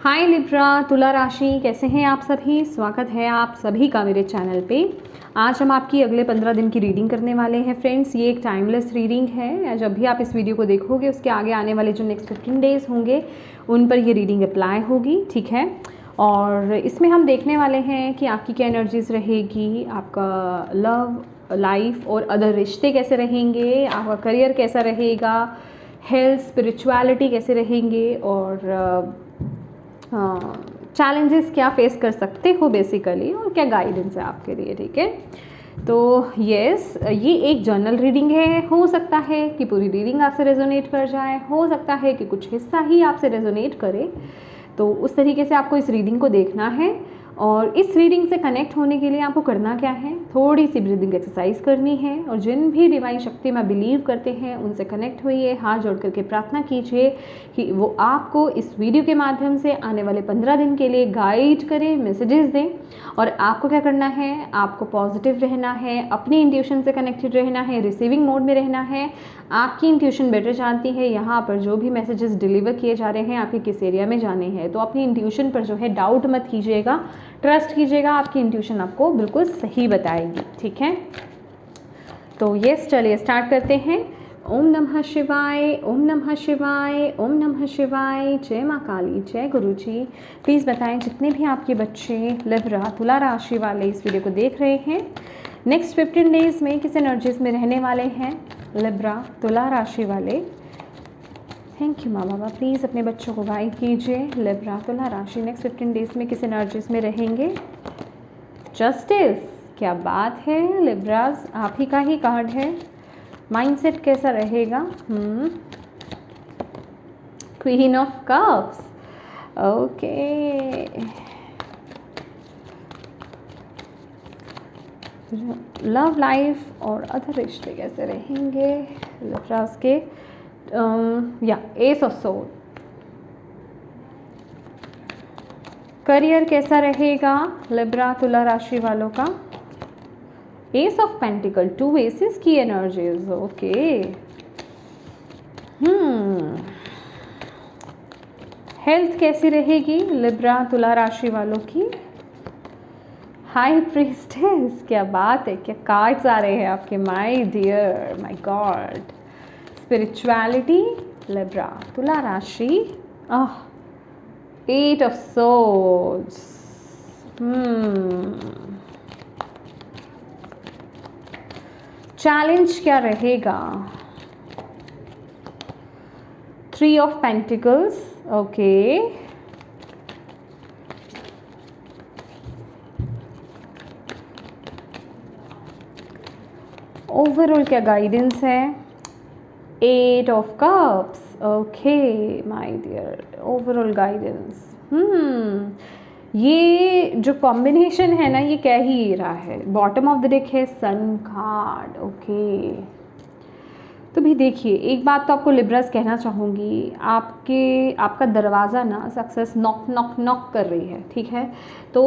हाय Libra, तुला राशि, कैसे हैं आप सभी। स्वागत है आप सभी का मेरे चैनल पे। आज हम आपकी अगले 15 दिन की रीडिंग करने वाले हैं फ्रेंड्स। ये एक टाइमलेस रीडिंग है। जब भी आप इस वीडियो को देखोगे उसके आगे आने वाले जो नेक्स्ट 15 डेज़ होंगे उन पर ये रीडिंग अप्लाई होगी, ठीक है। और इसमें हम देखने वाले हैं कि आपकी क्या एनर्जीज़ रहेगी, आपका लव लाइफ और अदर रिश्ते कैसे रहेंगे, आपका करियर कैसा रहेगा, हेल्थ स्पिरिचुअलिटी कैसे रहेंगे और चैलेंजेस क्या फेस कर सकते हो बेसिकली, और क्या गाइडेंस है आपके लिए, ठीक है। तो यस, ये एक जर्नल रीडिंग है। हो सकता है कि पूरी रीडिंग आपसे रेजोनेट कर जाए, हो सकता है कि कुछ हिस्सा ही आपसे रेजोनेट करे। तो उस तरीके से आपको इस रीडिंग को देखना है। और इस रीडिंग से कनेक्ट होने के लिए आपको करना क्या है, थोड़ी सी ब्रीदिंग एक्सरसाइज करनी है। और जिन भी डिवाइन शक्ति में बिलीव करते हैं उनसे कनेक्ट होइए, हाथ जोड़ करके प्रार्थना कीजिए कि वो आपको इस वीडियो के माध्यम से आने वाले 15 दिन के लिए गाइड करें, मैसेजेस दें। और आपको क्या करना है, आपको पॉजिटिव रहना है, अपनी इंट्यूशन से कनेक्टेड रहना है, रिसीविंग मोड में रहना है। आपकी इंट्यूशन बेटर जानती है यहाँ पर जो भी मैसेजेस डिलीवर किए जा रहे हैं आपके किस एरिया में जाने हैं। तो अपनी इंट्यूशन पर जो है डाउट मत कीजिएगा, ट्रस्ट कीजिएगा, आपकी इंट्यूशन आपको बिल्कुल सही बताएगी, ठीक है। तो यस, चलिए स्टार्ट करते हैं। ओम नमः शिवाय, ओम नमः शिवाय, ओम नमः शिवाय। जय माँ काली, जय गुरु जी। प्लीज़ बताएं जितने भी आपके बच्चे लिब्रा तुला राशि वाले इस वीडियो को देख रहे हैं, नेक्स्ट 15 डेज़ में किस एनर्जीज में रहने वाले हैं लिब्रा तुला राशि वाले। थैंक यू माँ बाबा, प्लीज़ अपने बच्चों को गाइड कीजिए। लिब्रा तुला राशि नेक्स्ट 15 डेज़ में किस एनर्जीज में रहेंगे। जस्टिस, क्या बात है लिब्राज, आप ही का ही कार्ड है। माइंडसेट कैसा रहेगा। Queen of cups, okay. Love life और अदर रिश्ते कैसे रहेंगे लिब्राज के। या एस ऑफ सोर्ड, करियर कैसा रहेगा लिब्रा तुला राशि वालों का। एस ऑफ पेंटिकल, 2 एसेस की एनर्जीज, ओके। हेल्थ कैसी रहेगी लिब्रा तुला राशि वालों की। हाई प्रीस्टेस, क्या बात है, क्या कार्ड्स आ रहे हैं आपके, my dear, my God. Spirituality Libra तुला राशि, 8 ऑफ सोर्ड्स, चैलेंज क्या रहेगा। 3 ऑफ पेंटिकल्स, ओके। ओवरऑल क्या गाइडेंस है। 8 of cups, okay my dear, overall guidance. ये जो कॉम्बिनेशन है ना, ये कह ही रहा है। बॉटम ऑफ द डेक है सन कार्ड, ओके। तो भी देखिए, एक बात तो आपको लिब्रास कहना चाहूँगी, आपका दरवाज़ा ना सक्सेस नॉक नॉक नॉक कर रही है, ठीक है। तो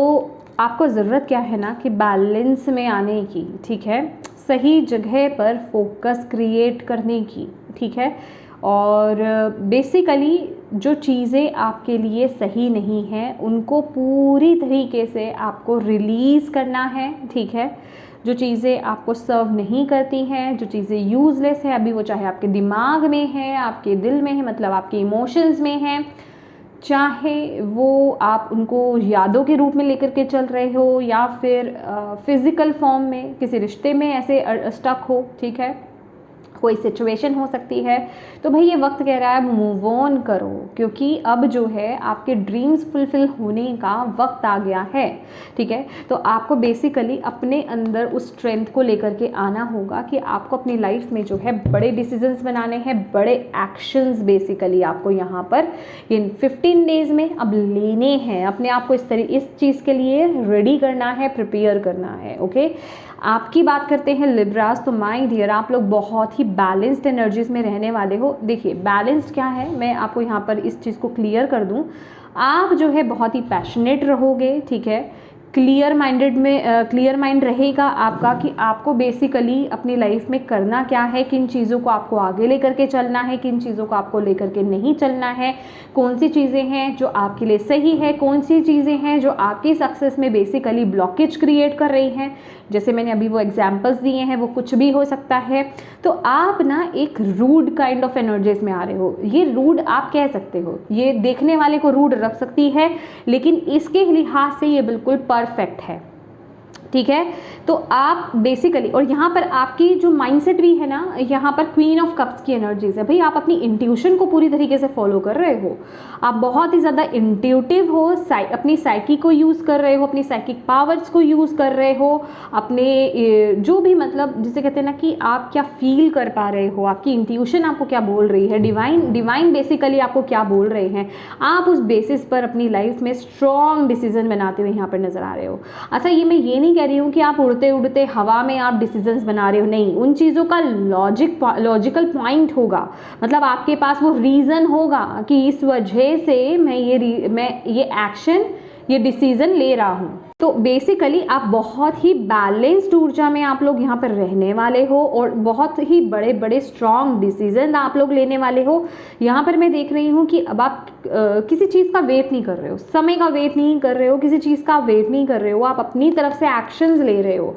आपको ज़रूरत क्या है ना कि बैलेंस में आने की, ठीक है, सही जगह पर फोकस क्रिएट करने की, ठीक है। और बेसिकली जो चीज़ें आपके लिए सही नहीं हैं उनको पूरी तरीके से आपको रिलीज़ करना है, ठीक है। जो चीज़ें आपको सर्व नहीं करती हैं, जो चीज़ें यूज़लेस है अभी, वो चाहे आपके दिमाग में है, आपके दिल में है, मतलब आपके इमोशंस में है, चाहे वो आप उनको यादों के रूप में लेकर के चल रहे हो या फिर फिज़िकल फॉर्म में किसी रिश्ते में ऐसे स्टक हो, ठीक है, कोई सिचुएशन हो सकती है। तो भाई ये वक्त कह रहा है मूव ऑन करो, क्योंकि अब जो है आपके ड्रीम्स फुलफिल होने का वक्त आ गया है, ठीक है। तो आपको बेसिकली अपने अंदर उस स्ट्रेंथ को लेकर के आना होगा कि आपको अपनी लाइफ में जो है बड़े डिसीजंस बनाने हैं, बड़े एक्शंस बेसिकली आपको यहाँ पर इन 15 डेज़ में अब लेने हैं। अपने आप को इस चीज़ के लिए रेडी करना है, प्रिपेयर करना है, ओके। आपकी बात करते हैं लिब्रास, तो माय डियर आप लोग बहुत ही बैलेंस्ड एनर्जीज में रहने वाले हो। देखिए बैलेंस्ड क्या है, मैं आपको यहाँ पर इस चीज़ को क्लियर कर दूँ। आप जो है बहुत ही पैशनेट रहोगे, ठीक है, क्लियर माइंड रहेगा आपका कि आपको बेसिकली अपनी लाइफ में करना क्या है, किन चीज़ों को आपको आगे लेकर के चलना है, किन चीज़ों को आपको लेकर के नहीं चलना है, कौन सी चीज़ें हैं जो आपके लिए सही है, कौन सी चीज़ें हैं जो आपकी सक्सेस में बेसिकली ब्लॉकेज क्रिएट कर रही हैं। जैसे मैंने अभी वो एग्जाम्पल्स दिए हैं, वो कुछ भी हो सकता है। तो आप ना एक रूड काइंड ऑफ एनर्जीज में आ रहे हो। ये रूड आप कह सकते हो, ये देखने वाले को रूड रख सकती है, लेकिन इसके लिहाज से ये बिल्कुल परफेक्ट है, ठीक है। तो आप बेसिकली, और यहाँ पर आपकी जो माइंडसेट भी है ना, यहाँ पर क्वीन ऑफ कप्स की एनर्जीज है। भाई आप अपनी इंट्यूशन को पूरी तरीके से फॉलो कर रहे हो, आप बहुत ही ज़्यादा इंट्यूटिव हो, अपनी साइकी को यूज़ कर रहे हो, अपनी साइकिक पावर्स को यूज़ कर रहे हो, अपने जो भी मतलब जिसे कहते हैं ना कि आप क्या फील कर पा रहे हो, आपकी इंट्यूशन आपको क्या बोल रही है, डिवाइन बेसिकली आपको क्या बोल रहे हैं, आप उस बेसिस पर अपनी लाइफ में स्ट्रॉन्ग डिसीजन बनाते हुए यहाँ पर नज़र आ रहे हो। अच्छा, ये मैं ये नहीं कह रही हूँ कि आप उड़ते उड़ते हवा में आप डिसीजंस बना रहे हो, नहीं, उन चीज़ों का लॉजिकल पॉइंट होगा, मतलब आपके पास वो रीज़न होगा कि इस वजह से मैं ये एक्शन, ये डिसीज़न ले रहा हूँ। तो बेसिकली आप बहुत ही बैलेंस्ड ऊर्जा में आप लोग यहाँ पर रहने वाले हो और बहुत ही बड़े बड़े स्ट्रॉन्ग डिसीजन आप लोग लेने वाले हो। यहाँ पर मैं देख रही हूँ कि अब आप किसी चीज़ का वेट नहीं कर रहे हो, समय का वेट नहीं कर रहे हो, किसी चीज़ का वेट नहीं कर रहे हो, आप अपनी तरफ से एक्शंस ले रहे हो।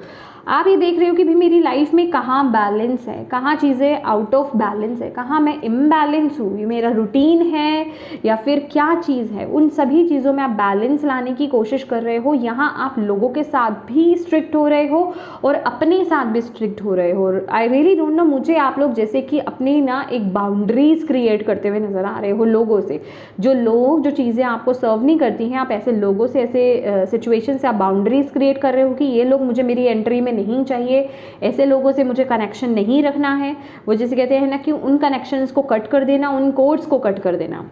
आप ये देख रहे हो कि भाई मेरी लाइफ में कहाँ बैलेंस है, कहाँ चीज़ें आउट ऑफ बैलेंस है, कहाँ मैं इम्बैलेंस हूँ, ये मेरा रूटीन है या फिर क्या चीज़ है, उन सभी चीज़ों में आप बैलेंस लाने की कोशिश कर रहे हो। यहाँ आप लोगों के साथ भी स्ट्रिक्ट हो रहे हो और अपने साथ भी स्ट्रिक्ट हो रहे हो। आई रियली डोंट नो, मुझे आप लोग जैसे कि अपनी ना एक बाउंड्रीज क्रिएट करते हुए नज़र आ रहे हो लोगों से। जो चीज़ें आपको सर्व नहीं करती हैं, आप ऐसे लोगों से, ऐसे सिचुएशन से आप बाउंड्रीज क्रिएट कर रहे हो कि ये लोग मुझे मेरी एंट्री में नहीं चाहिए, ऐसे लोगों से मुझे कनेक्शन नहीं रखना है। वो जैसे कहते हैं ना कि उन कनेक्शंस को कट कर देना, उन कोड्स को कट कर देना,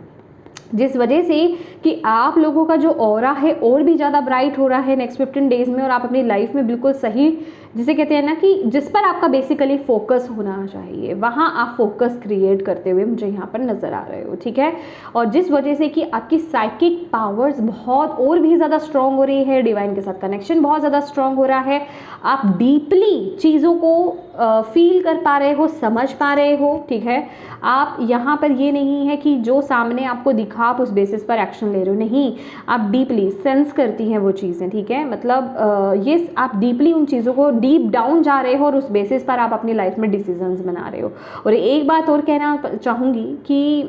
जिस वजह से कि आप लोगों का जो ऑरा है और भी ज़्यादा ब्राइट हो रहा है नेक्स्ट 15 डेज़ में, और आप अपनी लाइफ में बिल्कुल सही, जिसे कहते हैं ना कि जिस पर आपका बेसिकली फोकस होना चाहिए, वहाँ आप फोकस क्रिएट करते हुए मुझे यहाँ पर नज़र आ रहे हो, ठीक है। और जिस वजह से कि आपकी साइकिक पावर्स बहुत और भी ज़्यादा स्ट्रॉन्ग हो रही है, डिवाइन के साथ कनेक्शन बहुत ज़्यादा स्ट्रॉन्ग हो रहा है, आप डीपली चीज़ों को फील कर पा रहे हो, समझ पा रहे हो, ठीक है। आप यहाँ पर ये नहीं है कि जो सामने आपको दिखा आप उस बेसिस पर एक्शन ले रहे हो, नहीं, आप डीपली सेंस करती हैं वो चीज़ें, ठीक है। मतलब ये आप डीपली उन चीज़ों को डीप डाउन जा रहे हो और उस बेसिस पर आप अपनी लाइफ में डिसीजंस बना रहे हो। और एक बात और कहना चाहूँगी कि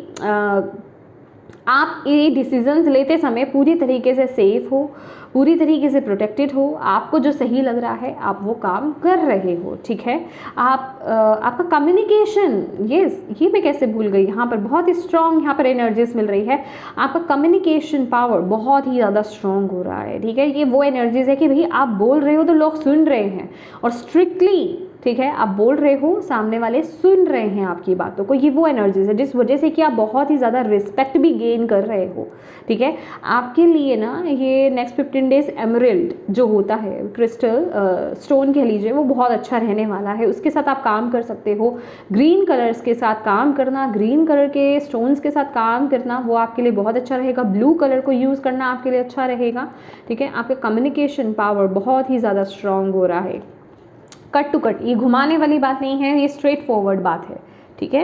आप ये डिसीजंस लेते समय पूरी तरीके से सेफ हो, पूरी तरीके से प्रोटेक्टेड हो, आपको जो सही लग रहा है आप वो काम कर रहे हो, ठीक है। आपका कम्युनिकेशन, ये मैं कैसे भूल गई, यहाँ पर बहुत ही स्ट्रॉन्ग यहाँ पर एनर्जीज मिल रही है। आपका कम्युनिकेशन पावर बहुत ही ज़्यादा स्ट्रॉन्ग हो रहा है, ठीक है। ये वो एनर्जीज है कि भाई आप बोल रहे हो तो लोग सुन रहे हैं, और स्ट्रिक्टली, ठीक है, आप बोल रहे हो, सामने वाले सुन रहे हैं आपकी बातों को। ये वो एनर्जीज है जिस वजह से कि आप बहुत ही ज़्यादा रिस्पेक्ट भी गेन कर रहे हो, ठीक है। आपके लिए ना ये नेक्स्ट 15 डेज एमरल्ड जो होता है, क्रिस्टल स्टोन कह लीजिए, वो बहुत अच्छा रहने वाला है। उसके साथ आप काम कर सकते हो। ग्रीन कलर्स के साथ काम करना, ग्रीन कलर के स्टोन्स के साथ काम करना, वो आपके लिए बहुत अच्छा रहेगा। ब्लू कलर को यूज़ करना आपके लिए अच्छा रहेगा, ठीक है। आपका कम्युनिकेशन पावर बहुत ही ज़्यादा स्ट्रॉन्ग हो रहा है। कट टू कट, ये घुमाने वाली बात नहीं है, ये स्ट्रेट फॉरवर्ड बात है, ठीक है।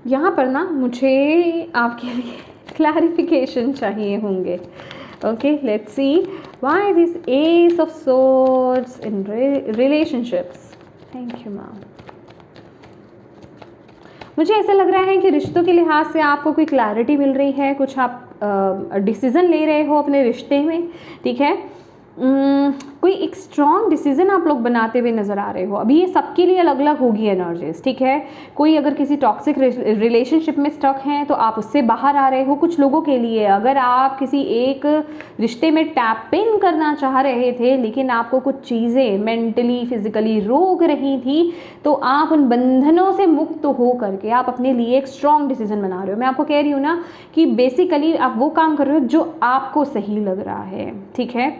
यहाँ पर ना मुझे आपके लिए क्लैरिफिकेशन चाहिए होंगे। Okay, let's see why this S of swords in relationships. Thank you ma'am. मुझे ऐसा लग रहा है कि रिश्तों के लिहाज से आपको कोई क्लैरिटी मिल रही है, कुछ आप डिसीज़न ले रहे हो अपने रिश्ते में, ठीक है। कोई एक स्ट्रॉन्ग डिसीजन आप लोग बनाते हुए नज़र आ रहे हो। अभी ये सबके लिए अलग अलग होगी एनर्जीज, ठीक है। कोई अगर किसी टॉक्सिक रिलेशनशिप में स्टक हैं तो आप उससे बाहर आ रहे हो। कुछ लोगों के लिए अगर आप किसी एक रिश्ते में टैप इन करना चाह रहे थे, लेकिन आपको कुछ चीज़ें मेंटली फिजिकली रोक रही थी, तो आप उन बंधनों से मुक्त हो करके आप अपने लिए एक स्ट्रॉन्ग डिसीजन बना रहे हो। मैं आपको कह रही हूँ ना कि बेसिकली आप वो काम कर रहे हो जो आपको सही लग रहा है, ठीक है।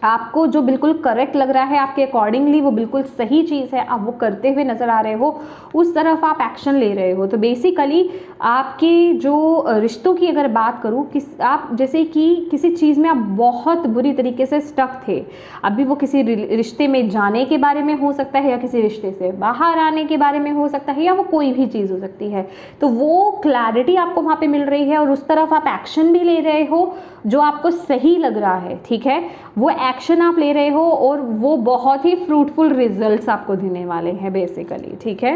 आपको जो बिल्कुल करेक्ट लग रहा है, आपके अकॉर्डिंगली वो बिल्कुल सही चीज़ है, आप वो करते हुए नज़र आ रहे हो, उस तरफ आप एक्शन ले रहे हो। तो बेसिकली आपके जो रिश्तों की अगर बात करूँ, आप जैसे कि किसी चीज़ में आप बहुत बुरी तरीके से स्टक थे, अभी वो किसी रिश्ते में जाने के बारे में हो सकता है, या किसी रिश्ते से बाहर आने के बारे में हो सकता है, या वो कोई भी चीज़ हो सकती है। तो वो क्लैरिटी आपको वहाँ पे मिल रही है और उस तरफ आप एक्शन भी ले रहे हो जो आपको सही लग रहा है, ठीक है, वो एक्शन आप ले रहे हो और वो बहुत ही फ्रूटफुल रिजल्ट्स आपको देने वाले हैं बेसिकली, ठीक है।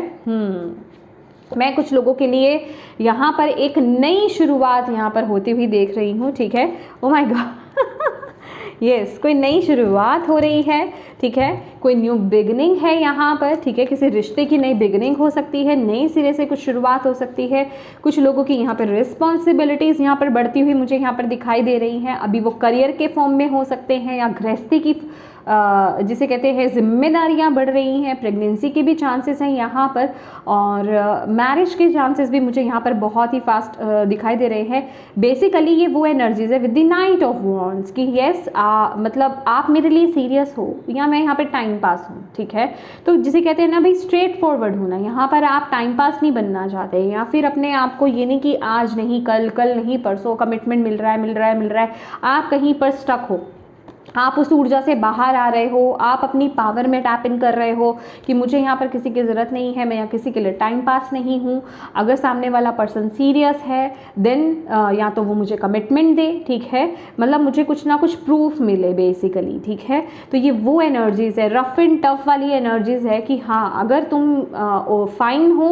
मैं कुछ लोगों के लिए यहाँ पर एक नई शुरुआत यहाँ पर होती हुई देख रही हूँ, ठीक है। ओ माय गॉड, यस, कोई नई शुरुआत हो रही है, ठीक है, कोई न्यू बिगनिंग है यहाँ पर, ठीक है, किसी रिश्ते की नई बिगनिंग हो सकती है, नई सिरे से कुछ शुरुआत हो सकती है। कुछ लोगों की यहाँ पर रिस्पॉन्सिबिलिटीज़ यहाँ पर बढ़ती हुई मुझे यहाँ पर दिखाई दे रही हैं। अभी वो करियर के फॉर्म में हो सकते हैं, या गृहस्थी की जिसे कहते हैं जिम्मेदारियां बढ़ रही हैं, प्रेगनेंसी के भी चांसेस हैं यहाँ पर, और मैरिज के चांसेस भी मुझे यहाँ पर बहुत ही फास्ट दिखाई दे रहे हैं। बेसिकली ये वो एनर्जीज है with the night of wands कि यस, मतलब आप मेरे लिए सीरियस हो, या मैं यहाँ पर टाइम पास हूँ, ठीक है। तो जिसे कहते हैं ना भाई स्ट्रेट फॉरवर्ड होना, यहाँ पर आप टाइम पास नहीं बनना चाहते, या फिर अपने आप को ये नहीं कि आज नहीं कल, कल नहीं परसों, कमिटमेंट मिल रहा है, आप कहीं पर स्टक हो, आप उस ऊर्जा से बाहर आ रहे हो, आप अपनी पावर में टैप इन कर रहे हो कि मुझे यहाँ पर किसी की ज़रूरत नहीं है, मैं यहाँ किसी के लिए टाइम पास नहीं हूँ। अगर सामने वाला पर्सन सीरियस है देन या तो वो मुझे कमिटमेंट दे, ठीक है, मतलब मुझे कुछ ना कुछ प्रूफ मिले बेसिकली, ठीक है। तो ये वो एनर्जीज़ है, रफ एंड टफ वाली एनर्जीज़ है कि हाँ, अगर तुम फाइन हो,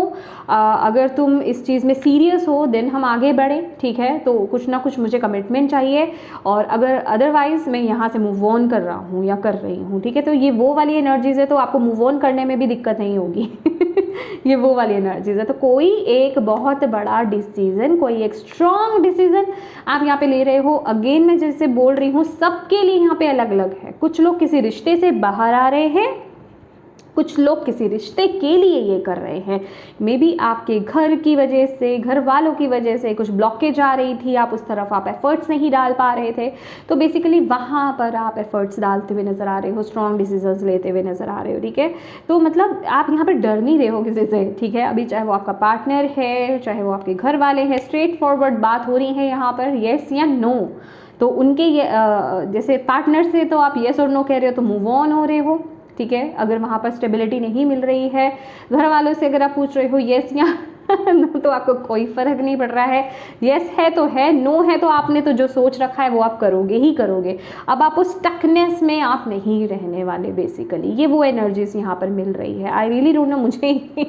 अगर तुम इस चीज़ में सीरियस हो देन हम आगे बढ़ें, ठीक है। तो कुछ ना कुछ मुझे कमिटमेंट चाहिए, और अगर अदरवाइज़ मैं यहाँ से मूव ऑन कर रहा हूँ या कर रही हूँ, ठीक है। तो ये वो वाली एनर्जीज है, तो आपको मूव ऑन करने में भी दिक्कत नहीं होगी ये वो वाली एनर्जीज है। तो कोई एक बहुत बड़ा डिसीजन, कोई एक स्ट्रॉन्ग डिसीजन आप यहाँ पे ले रहे हो। अगेन मैं जैसे बोल रही हूँ, सबके लिए यहाँ पे अलग अलग है। कुछ लोग किसी रिश्ते से बाहर आ रहे हैं, कुछ लोग किसी रिश्ते के लिए ये कर रहे हैं। मे बी आपके घर की वजह से, घर वालों की वजह से कुछ ब्लॉकेज आ रही थी, आप उस तरफ आप एफर्ट्स नहीं डाल पा रहे थे, तो बेसिकली वहाँ पर आप एफर्ट्स डालते हुए नज़र आ रहे हो, स्ट्रॉन्ग डिसीजंस लेते हुए नज़र आ रहे हो, ठीक है। तो मतलब आप यहाँ पर डर नहीं रहे हो किसी से, ठीक है। अभी चाहे वो आपका पार्टनर है, चाहे वो आपके घर वाले हैं, स्ट्रेट फॉरवर्ड बात हो रही है यहाँ पर, येस या नो। तो उनके जैसे पार्टनर से तो आप येस और नो कह रहे हो, तो मूव ऑन हो रहे हो, ठीक है। अगर वहाँ पर स्टेबिलिटी नहीं मिल रही है, घर वालों से अगर आप पूछ रहे हो येस या नो, तो आपको कोई फ़र्क नहीं पड़ रहा है। येस है तो है, नो है तो आपने तो जो सोच रखा है वो आप करोगे ही करोगे। अब आप उस स्टकनेस में आप नहीं रहने वाले बेसिकली। ये वो एनर्जीज यहाँ पर मिल रही है। आई रियली डोंट नो, मुझे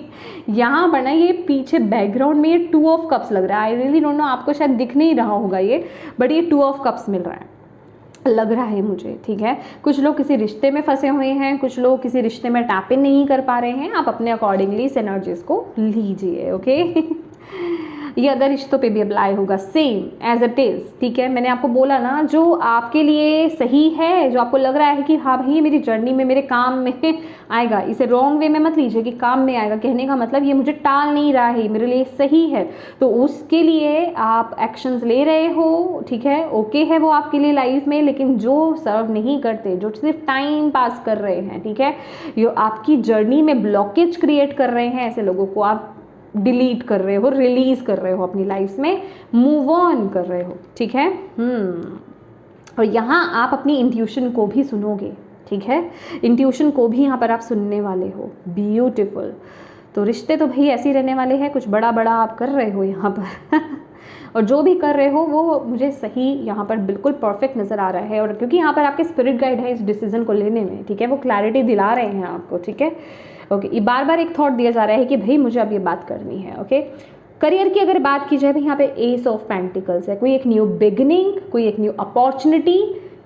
यहाँ पर ना ये पीछे बैकग्राउंड में ये 2 ऑफ कप्स लग रहा है। आई रियली डोंट नो, आपको शायद दिख नहीं रहा होगा ये, बट ये 2 ऑफ कप्स मिल रहा है, लग रहा है मुझे, ठीक है। कुछ लोग किसी रिश्ते में फंसे हुए हैं, कुछ लोग किसी रिश्ते में टैप इन नहीं कर पा रहे हैं। आप अपने अकॉर्डिंगली इस एनर्जीज को लीजिए, ओके ये अदर रिश्तों पे भी अप्लाई होगा सेम एज इट इज़, ठीक है। मैंने आपको बोला ना, जो आपके लिए सही है, जो आपको लग रहा है कि हाँ भाई मेरी जर्नी में, मेरे काम में आएगा, इसे रॉन्ग वे में मत लीजिए कि काम में आएगा। कहने का मतलब ये मुझे टाल नहीं रहा है, मेरे लिए सही है, तो उसके लिए आप एक्शंस ले रहे हो, ठीक है। ओके है वो आपके लिए लाइफ में, लेकिन जो सर्व नहीं करते, जो सिर्फ टाइम पास कर रहे हैं, ठीक है, जो आपकी जर्नी में ब्लॉकेज क्रिएट कर रहे हैं, ऐसे लोगों को आप डिलीट कर रहे हो, रिलीज कर रहे हो अपनी लाइफ में, मूव ऑन कर रहे हो, ठीक है। और यहाँ आप अपनी इंट्यूशन को भी सुनोगे, ठीक है। इंट्यूशन को भी यहाँ पर आप सुनने वाले हो, ब्यूटीफुल। तो रिश्ते तो भाई ऐसे ही रहने वाले हैं, कुछ बड़ा बड़ा आप कर रहे हो यहाँ पर और जो भी कर रहे हो वो मुझे सही यहाँ पर बिल्कुल परफेक्ट नज़र आ रहा है। और क्योंकि यहाँ पर आपके स्पिरिट गाइड है इस डिसीजन को लेने में, ठीक है, वो क्लैरिटी दिला रहे हैं आपको, ठीक है। ओके, ये बार बार एक थॉट दिया जा रहा है कि भाई मुझे अब ये बात करनी है, ओके। करियर की अगर बात की जाए तो यहाँ पे एस ऑफ पेंटिकल्स है, कोई एक न्यू बिगिनिंग, कोई एक न्यू अपॉर्चुनिटी,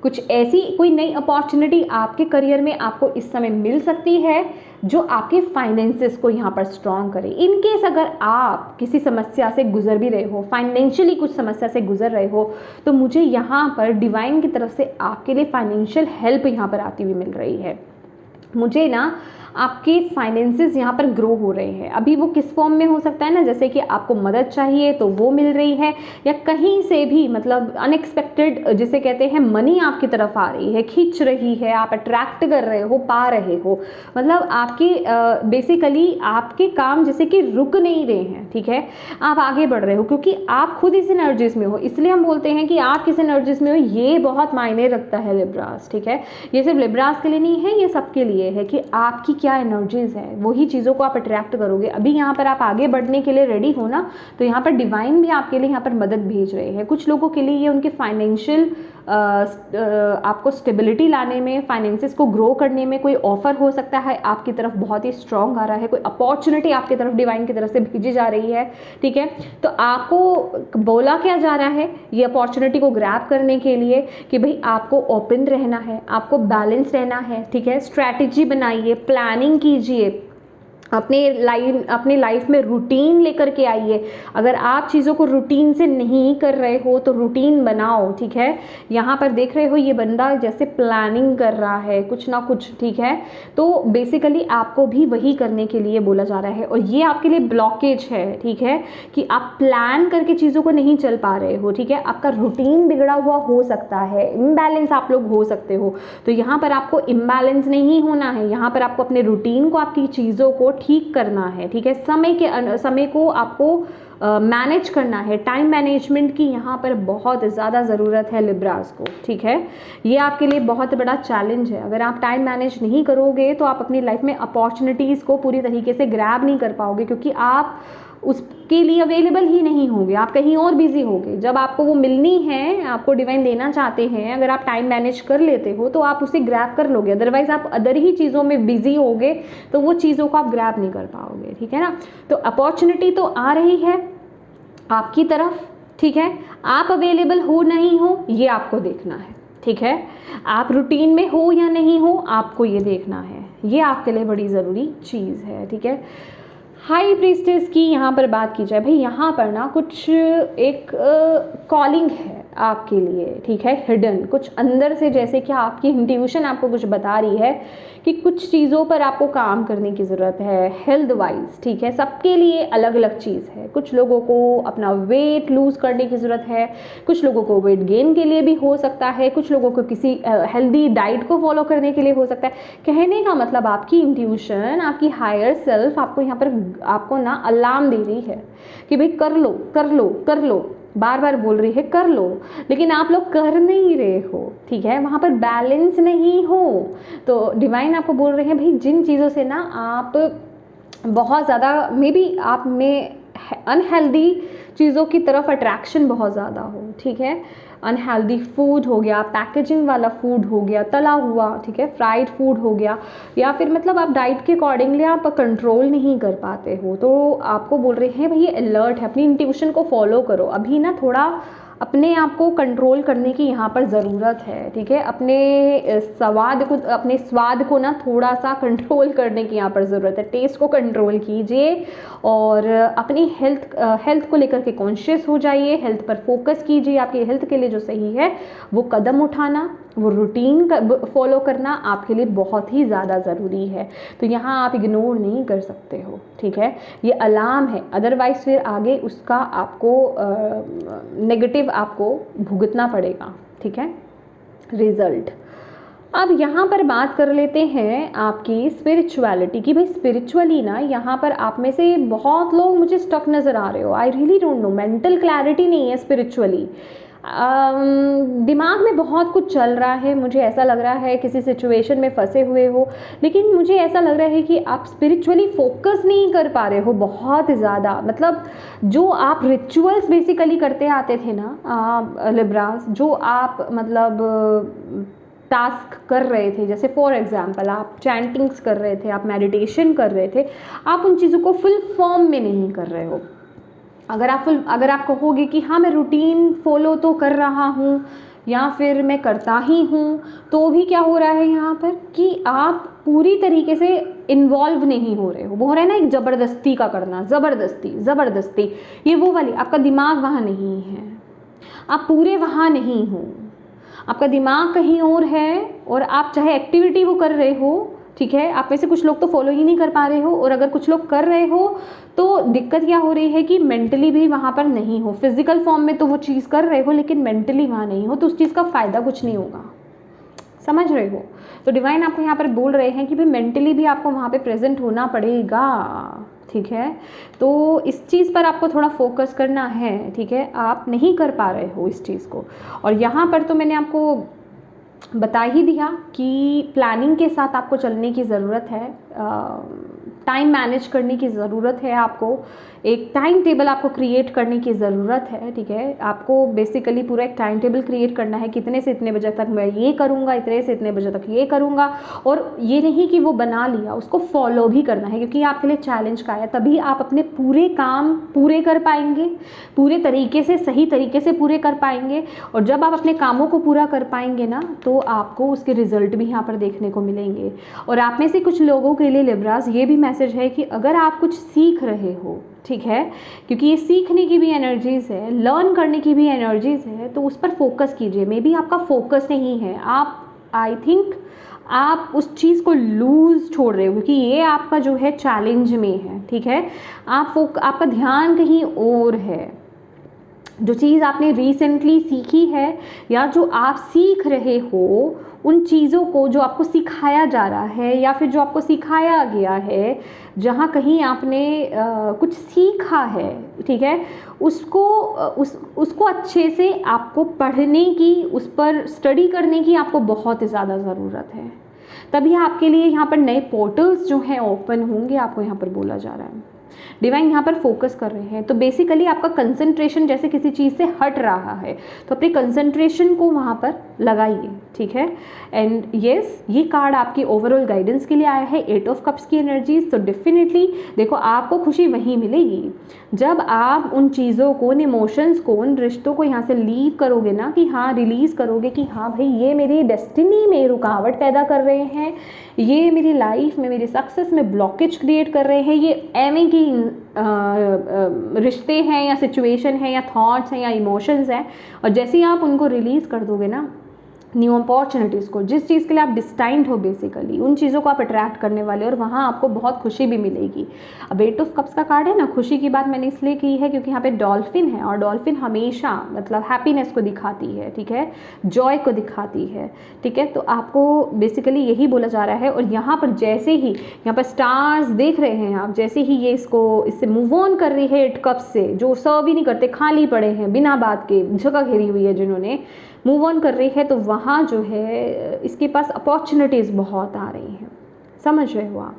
कुछ ऐसी कोई नई अपॉर्चुनिटी आपके करियर में आपको इस समय मिल सकती है जो आपके फाइनेंसेस को यहाँ पर स्ट्रॉन्ग करे। इन केस अगर आप किसी समस्या से गुजर भी रहे हो, फाइनेंशियली कुछ समस्या से गुजर रहे हो, तो मुझे यहाँ पर डिवाइन की तरफ से आपके लिए फाइनेंशियल हेल्प यहाँ पर आती हुई मिल रही है। मुझे ना आपके फाइनेंसेस यहाँ पर ग्रो हो रहे हैं। अभी वो किस फॉर्म में हो सकता है ना, जैसे कि आपको मदद चाहिए तो वो मिल रही है, या कहीं से भी मतलब अनएक्सपेक्टेड जिसे कहते हैं मनी आपकी तरफ आ रही है, खींच रही है, आप अट्रैक्ट कर रहे हो, पा रहे हो। मतलब आपकी बेसिकली आपके काम जैसे कि रुक नहीं रहे हैं, ठीक है, आप आगे बढ़ रहे हो क्योंकि आप खुद इस एनर्जीज में हो। इसलिए हम बोलते हैं कि आप किस एनर्जीज में हो ये बहुत मायने रखता है लिब्रास, ठीक है। ये सिर्फ लिब्रास के लिए नहीं है, ये सबके लिए है कि आपकी क्या एनर्जीज है, वही चीज़ों को आप अट्रैक्ट करोगे। अभी यहाँ पर आप आगे बढ़ने के लिए रेडी हो ना, तो यहाँ पर डिवाइन भी आपके लिए यहाँ पर मदद भेज रहे हैं। कुछ लोगों के लिए ये उनके फाइनेंशियल आपको स्टेबिलिटी लाने में, फाइनेंसेस को ग्रो करने में कोई ऑफर हो सकता है आपकी तरफ बहुत ही स्ट्रॉन्ग आ रहा है, कोई अपॉर्चुनिटी आपकी तरफ डिवाइन की तरफ से भेजी जा रही है, ठीक है। तो आपको बोला क्या जा रहा है ये अपॉर्चुनिटी को ग्रैब करने के लिए कि भाई आपको ओपन रहना है, आपको बैलेंस रहना है, ठीक है। स्ट्रैटेजी बनाइए, प्लानिंग कीजिए, अपने लाइफ में रूटीन लेकर के आइए। अगर आप चीज़ों को रूटीन से नहीं कर रहे हो तो रूटीन बनाओ, ठीक है। यहाँ पर देख रहे हो ये बंदा जैसे प्लानिंग कर रहा है कुछ ना कुछ, ठीक है। तो बेसिकली आपको भी वही करने के लिए बोला जा रहा है, और ये आपके लिए ब्लॉकेज है, ठीक है, कि आप प्लान करके चीज़ों को नहीं चल पा रहे हो, ठीक है। आपका रूटीन बिगड़ा हुआ हो सकता है, इम्बैलेंस आप लोग हो सकते हो। तो यहाँ पर आपको इम्बैलेंस नहीं होना है, यहाँ पर आपको अपने रूटीन को, आपकी चीज़ों को ठीक करना है, ठीक है। समय को आपको मैनेज करना है। टाइम मैनेजमेंट की यहाँ पर बहुत ज़्यादा ज़रूरत है लिब्रास को, ठीक है। ये आपके लिए बहुत बड़ा चैलेंज है। अगर आप टाइम मैनेज नहीं करोगे तो आप अपनी लाइफ में अपॉर्चुनिटीज़ को पूरी तरीके से ग्रैब नहीं कर पाओगे, क्योंकि आप उसके लिए अवेलेबल ही नहीं होंगे, आप कहीं और बिजी होंगे। जब आपको वो मिलनी है, आपको डिवाइन देना चाहते हैं, अगर आप टाइम मैनेज कर लेते हो तो आप उसे ग्रैब कर लोगे। अदरवाइज आप अदर ही चीज़ों में बिजी होगे तो वो चीज़ों को आप ग्रैब नहीं कर पाओगे, ठीक है ना। तो अपॉर्चुनिटी तो आ रही है आपकी तरफ, ठीक है। आप अवेलेबल हो नहीं हो ये आपको देखना है, ठीक है। आप रूटीन में हो या नहीं हो आपको ये देखना है, ये आपके लिए बड़ी ज़रूरी चीज़ है, ठीक है। हाई प्रीस्टेस की यहाँ पर बात की जाए, भाई यहाँ पर ना कुछ एक कॉलिंग है आपके लिए, ठीक है, हिडन कुछ अंदर से, जैसे कि आपकी इंट्यूशन आपको कुछ बता रही है कि कुछ चीज़ों पर आपको काम करने की ज़रूरत है हेल्थ वाइज, ठीक है। सबके लिए अलग अलग चीज़ है। कुछ लोगों को अपना वेट लूज़ करने की ज़रूरत है, कुछ लोगों को वेट गेन के लिए भी हो सकता है, कुछ लोगों को किसी हेल्दी डाइट को फॉलो करने के लिए हो सकता है। कहने का मतलब आपकी इंट्यूशन, आपकी हायर सेल्फ आपको यहाँ पर आपको ना अलार्म दे रही है कि भाई कर लो कर लो कर लो, बार बार बोल रही है कर लो, लेकिन आप लोग कर नहीं रहे हो, ठीक है। वहाँ पर बैलेंस नहीं हो। तो डिवाइन आपको बोल रहे हैं भाई जिन चीज़ों से ना आप बहुत ज़्यादा मे बी आप में अनहेल्दी चीज़ों की तरफ अट्रैक्शन बहुत ज़्यादा हो, ठीक है। अनहेल्दी फूड हो गया, पैकेजिंग वाला फूड हो गया, तला हुआ, ठीक है, फ्राइड फूड हो गया, या फिर मतलब आप डाइट के अकॉर्डिंगली आप कंट्रोल नहीं कर पाते हो। तो आपको बोल रहे हैं भाई अलर्ट है, अपनी इंट्यूशन को फॉलो करो। अभी ना थोड़ा अपने आप को कंट्रोल करने की यहाँ पर ज़रूरत है, ठीक है। अपने स्वाद को ना थोड़ा सा कंट्रोल करने की यहाँ पर ज़रूरत है। टेस्ट को कंट्रोल कीजिए और अपनी हेल्थ को लेकर के कॉन्शियस हो जाइए, हेल्थ पर फोकस कीजिए। आपकी हेल्थ के लिए जो सही है वो कदम उठाना, वो रूटीन फॉलो करना आपके लिए बहुत ही ज़्यादा ज़रूरी है। तो यहाँ आप इग्नोर नहीं कर सकते हो, ठीक है। ये अलार्म है, अदरवाइज फिर आगे उसका आपको नेगेटिव आपको भुगतना पड़ेगा, ठीक है, रिजल्ट। अब यहाँ पर बात कर लेते हैं आपकी स्पिरिचुअलिटी की। भाई स्पिरिचुअली ना यहाँ पर आप में से बहुत लोग मुझे स्टक नज़र आ रहे हो। I really don't know, mental clarity नहीं है स्पिरिचुअली। दिमाग में बहुत कुछ चल रहा है, मुझे ऐसा लग रहा है किसी सिचुएशन में फंसे हुए हो, लेकिन मुझे ऐसा लग रहा है कि आप स्पिरिचुअली फोकस नहीं कर पा रहे हो बहुत ज़्यादा। मतलब जो आप रिचुअल्स बेसिकली करते आते थे ना लिब्रास, जो आप मतलब टास्क कर रहे थे, जैसे फॉर एग्जांपल आप चैंटिंग्स कर रहे थे, आप मेडिटेशन कर रहे थे, आप उन चीज़ों को फुल फॉर्म में नहीं कर रहे हो। अगर आप कहोगे कि हाँ मैं रूटीन फॉलो तो कर रहा हूँ या फिर मैं करता ही हूँ, तो भी क्या हो रहा है यहाँ पर कि आप पूरी तरीके से इन्वॉल्व नहीं हो रहे हो। वो हो रहा है ना एक ज़बरदस्ती का करना, ज़बरदस्ती, ये वो वाली, आपका दिमाग वहाँ नहीं है, आप पूरे वहाँ नहीं हो, आपका दिमाग कहीं और है, और आप चाहे एक्टिविटी वो कर रहे हो ठीक है। आप में से कुछ लोग तो फॉलो ही नहीं कर पा रहे हो, और अगर कुछ लोग कर रहे हो तो दिक्कत क्या हो रही है कि मेंटली भी वहाँ पर नहीं हो। फिजिकल फॉर्म में तो वो चीज़ कर रहे हो लेकिन मेंटली वहाँ नहीं हो, तो उस चीज़ का फ़ायदा कुछ नहीं होगा, समझ रहे हो। तो डिवाइन आपको यहाँ पर बोल रहे हैं कि भाई मेंटली भी आपको वहाँ पे प्रेजेंट होना पड़ेगा, ठीक है। तो इस चीज़ पर आपको थोड़ा फोकस करना है, ठीक है। आप नहीं कर पा रहे हो इस चीज़ को, और यहाँ पर तो मैंने आपको बता ही दिया कि प्लानिंग के साथ आपको चलने की ज़रूरत है, टाइम मैनेज करने की ज़रूरत है, आपको एक टाइम टेबल आपको क्रिएट करने की ज़रूरत है, ठीक है। आपको बेसिकली पूरा एक टाइम टेबल क्रिएट करना है, कितने से इतने बजे तक मैं ये करूँगा, इतने से इतने बजे तक ये करूँगा, और ये नहीं कि वो बना लिया, उसको फॉलो भी करना है, क्योंकि आपके लिए चैलेंज का है। तभी आप अपने पूरे काम पूरे कर पाएंगे, पूरे तरीके से, सही तरीके से पूरे कर पाएंगे, और जब आप अपने कामों को पूरा कर पाएंगे ना, तो आपको उसके रिजल्ट भी यहाँ पर देखने को मिलेंगे। और आप में से कुछ लोगों के लिए लिब्रास ये भी मैसेज है कि अगर आप कुछ सीख रहे हो, ठीक है, क्योंकि ये सीखने की भी एनर्जीज़ है, लर्न करने की भी एनर्जीज़ है, तो उस पर फोकस कीजिए। मे बी आपका फोकस नहीं है, आप आई थिंक आप उस चीज़ को लूज़ छोड़ रहे हो, क्योंकि ये आपका जो है चैलेंज में है, ठीक है। आपका ध्यान कहीं और है। जो चीज़ आपने रिसेंटली सीखी है या जो आप सीख रहे हो, उन चीज़ों को जो आपको सिखाया जा रहा है या फिर जो आपको सिखाया गया है, जहाँ कहीं आपने कुछ सीखा है, ठीक है, उसको अच्छे से आपको पढ़ने की, उस पर स्टडी करने की आपको बहुत ज़्यादा ज़रूरत है। तभी आपके लिए यहाँ पर नए पोर्टल्स जो हैं ओपन होंगे, आपको यहाँ पर बोला जा रहा है। डिवाइन यहाँ पर फोकस कर रहे हैं। तो बेसिकली आपका कंसंट्रेशन जैसे किसी चीज़ से हट रहा है, तो अपने कंसंट्रेशन को वहाँ पर लगाइए, ठीक है। एंड येस, ये कार्ड आपकी ओवरऑल गाइडेंस के लिए आया है, 8 ऑफ कप्स की एनर्जीज। तो डेफिनेटली देखो, आपको खुशी वहीं मिलेगी जब आप उन चीज़ों को, उन इमोशंस को, उन रिश्तों को यहाँ से लीव करोगे ना, कि हाँ, रिलीज़ करोगे कि हाँ भाई, ये मेरी डेस्टिनी में रुकावट पैदा कर रहे हैं, ये मेरी लाइफ में, मेरी सक्सेस में ब्लॉकेज क्रिएट कर रहे हैं, ये एवं की रिश्ते हैं या सिचुएशन है या थॉट्स हैं या इमोशंस हैं। और जैसे ही आप उनको रिलीज़ कर दोगे ना, न्यू अपॉर्चुनिटीज़ को, जिस चीज़ के लिए आप डिस्टाइंड हो, बेसिकली उन चीज़ों को आप अट्रैक्ट करने वाले, और वहाँ आपको बहुत खुशी भी मिलेगी। अब 8 ऑफ कप्स का कार्ड है ना, खुशी की बात मैंने इसलिए की है क्योंकि यहाँ पे डॉल्फिन है, और डॉल्फिन हमेशा मतलब हैप्पीनेस को दिखाती है, ठीक है, जॉय को दिखाती है, ठीक है। तो आपको बेसिकली यही बोला जा रहा है। और यहाँ पर जैसे ही यहाँ पर स्टार्स देख रहे हैं आप, जैसे ही ये इससे मूव ऑन कर रही है 8 कप्स से, जो सर्व ही नहीं करते, खाली पड़े हैं, बिना बात के जगह घेरी हुई है, जिन्होंने मूव ऑन कर रही है, तो वहाँ जो है इसके पास अपॉर्चुनिटीज़ बहुत आ रही हैं, समझ रहे हो आप।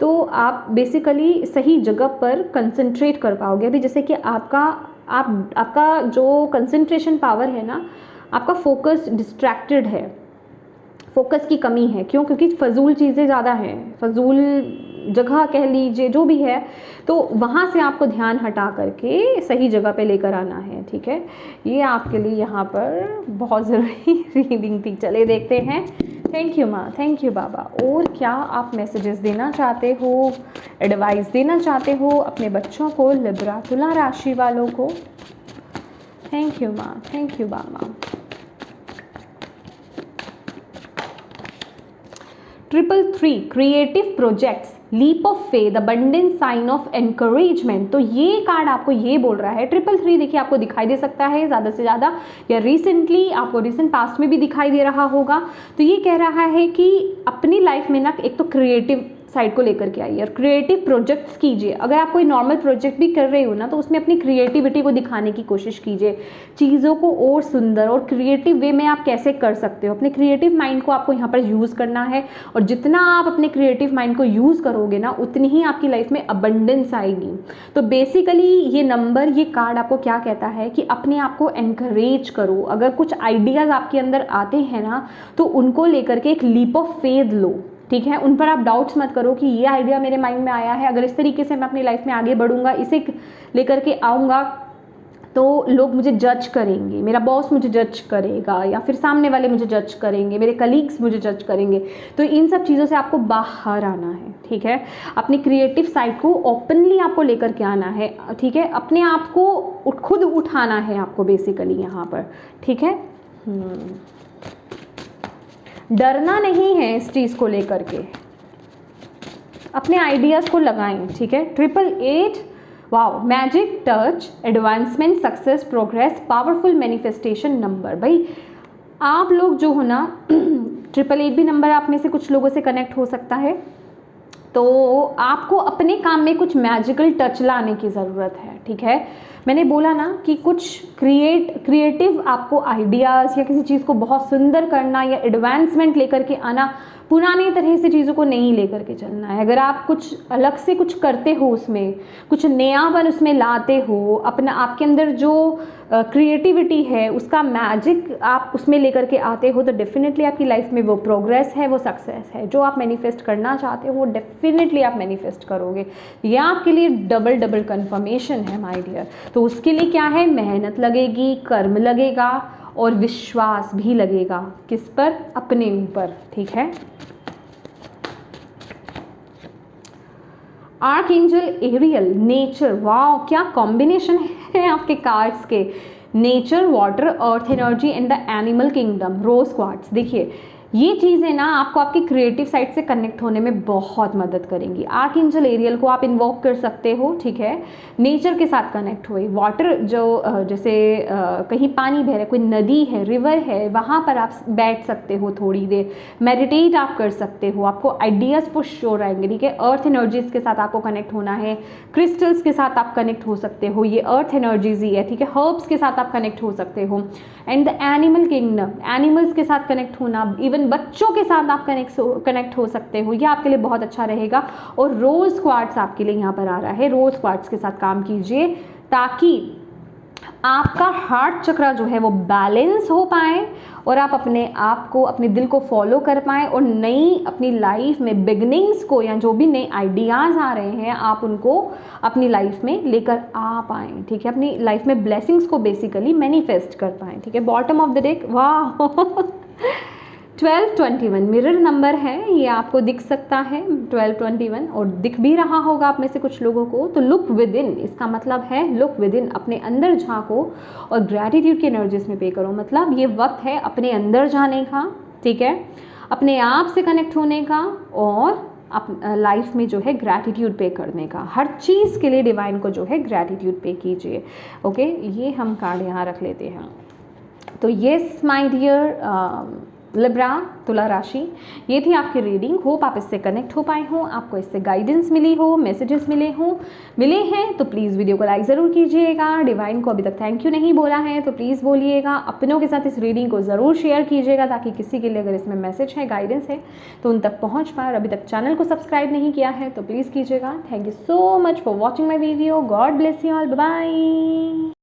तो आप बेसिकली सही जगह पर कंसंट्रेट कर पाओगे। अभी जैसे कि आपका जो कंसंट्रेशन पावर है ना, आपका फोकस डिस्ट्रैक्टेड है, फोकस की कमी है। क्यों? क्योंकि फजूल चीज़ें ज़्यादा हैं, फजूल जगह कह लीजिए, जो भी है, तो वहाँ से आपको ध्यान हटा करके सही जगह पे लेकर आना है, ठीक है। ये आपके लिए यहाँ पर बहुत ज़रूरी रीडिंग थी। चले देखते हैं। थैंक यू माँ, थैंक यू बाबा। और क्या आप मैसेजेस देना चाहते हो, एडवाइस देना चाहते हो अपने बच्चों को, लिब्रा तुला राशि वालों को? थैंक यू माँ, थैंक यू बाबा। 333 creative projects, leap of faith, abundance, sign of encouragement. तो ये कार्ड आपको ये बोल रहा है, 333 देखिए आपको दिखाई दे सकता है ज़्यादा से ज़्यादा, या रिसेंटली आपको रिसेंट पास्ट में भी दिखाई दे रहा होगा। तो ये कह रहा है कि अपनी लाइफ में ना एक तो क्रिएटिव साइड को लेकर के आइए और क्रिएटिव प्रोजेक्ट्स कीजिए। अगर आप कोई नॉर्मल प्रोजेक्ट भी कर रहे हो ना, तो उसमें अपनी क्रिएटिविटी को दिखाने की कोशिश कीजिए, चीज़ों को और सुंदर और क्रिएटिव वे में आप कैसे कर सकते हो। अपने क्रिएटिव माइंड को आपको यहाँ पर यूज़ करना है, और जितना आप अपने क्रिएटिव माइंड को यूज़ करोगे ना, उतनी ही आपकी लाइफ में अबंडेंस आएगी। तो बेसिकली ये नंबर, ये कार्ड आपको क्या कहता है कि अपने आप को एनकरेज करो। अगर कुछ आइडियाज़ आपके अंदर आते हैं ना, तो उनको लेकर के एक लीप ऑफ फेथ लो, ठीक है। उन पर आप डाउट्स मत करो कि ये आइडिया मेरे माइंड में आया है, अगर इस तरीके से मैं अपनी लाइफ में आगे बढ़ूंगा, इसे लेकर के आऊँगा, तो लोग मुझे जज करेंगे, मेरा बॉस मुझे जज करेगा, या फिर सामने वाले मुझे जज करेंगे, मेरे कलीग्स मुझे जज करेंगे। तो इन सब चीज़ों से आपको बाहर आना है, ठीक है। अपनी क्रिएटिव साइड को ओपनली आपको लेकर के आना है, ठीक है। अपने आप को खुद उठाना है आपको बेसिकली यहाँ पर, ठीक है। डरना नहीं है इस चीज़ को लेकर के, अपने आइडियाज़ को लगाएं, ठीक है। 888, wow, magic touch, advancement, success, progress, powerful manifestation number. भाई आप लोग जो हो ना 888 भी नंबर आप में से कुछ लोगों से कनेक्ट हो सकता है। तो आपको अपने काम में कुछ मैजिकल टच लाने की ज़रूरत है, ठीक है। मैंने बोला ना कि कुछ क्रिएटिव आपको आइडियाज़ या किसी चीज़ को बहुत सुंदर करना या एडवांसमेंट लेकर के आना, पुराने तरह से चीज़ों को नहीं लेकर के चलना है। अगर आप कुछ अलग से कुछ करते हो, उसमें कुछ नयापन उसमें लाते हो, अपना आपके अंदर जो क्रिएटिविटी है उसका मैजिक आप उसमें लेकर के आते हो, तो डेफिनेटली आपकी लाइफ में वो प्रोग्रेस है, वो सक्सेस है। जो आप मैनिफेस्ट करना चाहते हो वो डेफिनेटली आप मैनिफेस्ट करोगे। ये आपके लिए डबल डबल कन्फर्मेशन है माय डियर। तो उसके लिए क्या है, मेहनत लगेगी, कर्म लगेगा और विश्वास भी लगेगा। किस पर? अपने ऊपर, ठीक है। आर्कएंजल एरियल, नेचर, वाओ क्या कॉम्बिनेशन है आपके कार्ड्स के। Nature, water, earth energy and the animal kingdom, rose quartz. देखिए ये चीज़ें ना आपको आपकी क्रिएटिव साइड से कनेक्ट होने में बहुत मदद करेंगी। आर्कएंजल एरियल को आप इन्वोक कर सकते हो, ठीक है। नेचर के साथ कनेक्ट हुए, वाटर जो जैसे कहीं पानी बह रहा है, कोई नदी है, रिवर है, वहाँ पर आप बैठ सकते हो थोड़ी देर, मेडिटेट आप कर सकते हो, आपको आइडियाज़ पुश हो रहेंगे, ठीक है। अर्थ एनर्जीज के साथ आपको कनेक्ट होना है, क्रिस्टल्स के साथ आप कनेक्ट हो सकते हो, ये अर्थ एनर्जीज ही है, ठीक है। हर्ब्स के साथ आप कनेक्ट हो सकते हो। And the animal kingdom, animals के साथ कनेक्ट होना, इवन बच्चों के साथ आप कनेक्ट हो सकते हो, ये आपके लिए बहुत अच्छा रहेगा। और रोज क्वार्ट्स आपके लिए यहाँ पर आ रहा है, रोज क्वार्ट्स के साथ काम कीजिए ताकि आपका हार्ट चक्र जो है वो बैलेंस हो पाए और आप अपने आप को, अपने दिल को फॉलो कर पाएँ और नई अपनी लाइफ में बिगनिंग्स को या जो भी नए आइडियाज़ आ रहे हैं आप उनको अपनी लाइफ में लेकर आ पाएँ, ठीक है। अपनी लाइफ में ब्लेसिंग्स को बेसिकली मैनिफेस्ट कर पाएँ, ठीक है। बॉटम ऑफ द डेक, वाह 1221 मिरर नंबर है, ये आपको दिख सकता है 1221 और दिख भी रहा होगा आप में से कुछ लोगों को। तो लुक विद इन, इसका मतलब है लुक विद इन, अपने अंदर झांको और ग्रैटिट्यूड की एनर्जीज में पे करो। मतलब ये वक्त है अपने अंदर जाने का, ठीक है, अपने आप से कनेक्ट होने का और लाइफ में जो है ग्रैटिट्यूड पे करने का। हर चीज़ के लिए डिवाइन को जो है ग्रैटिट्यूड पे कीजिए। ओके, ये हम कार्ड यहाँ रख लेते हैं। तो येस माय डियर लिब्रा, तुला राशि, ये थी आपकी रीडिंग। होप आप इससे कनेक्ट हो पाए हों, आपको इससे गाइडेंस मिली हो, मैसेजेस मिले हैं तो प्लीज़ वीडियो को लाइक ज़रूर कीजिएगा। डिवाइन को अभी तक थैंक यू नहीं बोला है तो प्लीज़ बोलिएगा। अपनों के साथ इस रीडिंग को ज़रूर शेयर कीजिएगा ताकि किसी के लिए अगर इसमें मैसेज है, गाइडेंस है तो उन तक पहुँच पाए। और अभी तक चैनल को सब्सक्राइब नहीं किया है तो प्लीज़ कीजिएगा। Thank you so much for watching my video. God bless you all, bye bye.